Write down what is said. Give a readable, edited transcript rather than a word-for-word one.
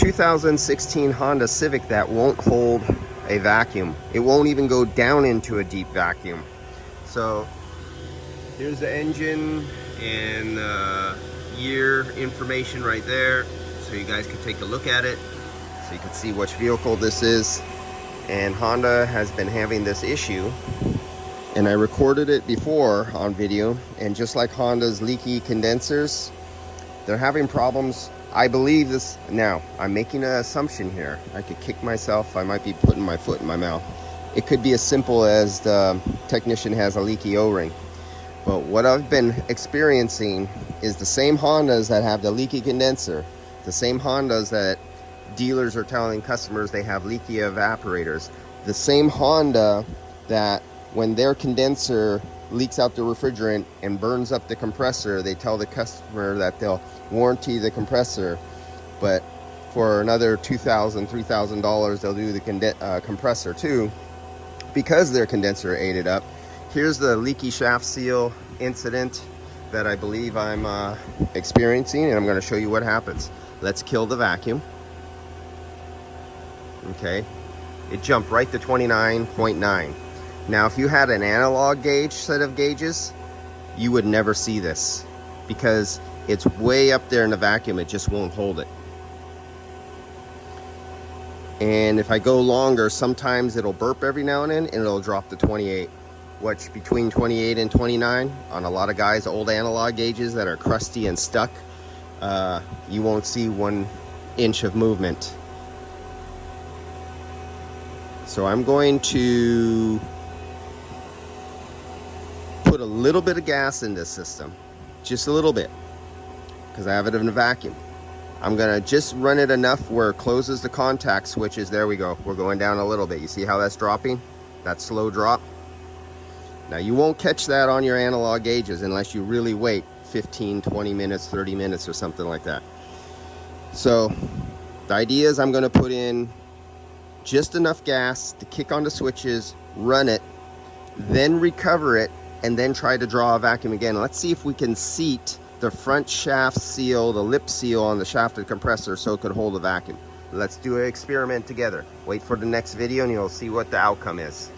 2016 Honda Civic that won't hold a vacuum. It won't even go down into a deep vacuum. So here's the engine and year information right there, so you guys can take a look at it, so you can see which vehicle this is. And Honda has been having this issue, and I recorded it before on video, and just like Honda's leaky condensers, they're having problems. I believe this. Now I'm making an assumption here. I could kick myself. I might be putting my foot in my mouth. It could be as simple as the technician has a leaky O-ring. But what I've been experiencing is the same Hondas that have the leaky condenser, the same Hondas that dealers are telling customers they have leaky evaporators, the same Honda that when their condenser leaks out the refrigerant and burns up the compressor, they tell the customer that they'll warranty the compressor, but for another $2,000, $3,000 they'll do the compressor too, because their condenser ate it up. Here's the leaky shaft seal incident that I believe I'm experiencing, and I'm going to show you what happens. Let's kill the vacuum. Okay, it jumped right to 29.9. Now if you had an analog gauge set of gauges, you would never see this because it's way up there in the vacuum. It just won't hold it. And if I go longer, sometimes it'll burp every now and then and it'll drop to 28, which between 28 and 29 on a lot of guys' old analog gauges that are crusty and stuck, you won't see 1 inch of movement. So I'm going to put a little bit of gas in this system, just a little bit, because I have it in a vacuum. I'm gonna just run it enough where it closes the contact switches. There we go. We're going down a little bit. You see how that's dropping? That slow drop. Now you won't catch that on your analog gauges unless you really wait 15, 20 minutes, 30 minutes or something like that. So the idea is I'm gonna put in just enough gas to kick on the switches, run it, then recover it, and then try to draw a vacuum again. Let's see if we can seat the front shaft seal, the lip seal on the shaft of the compressor so it could hold a vacuum. Let's do an experiment together. Wait for the next video and you'll see what the outcome is.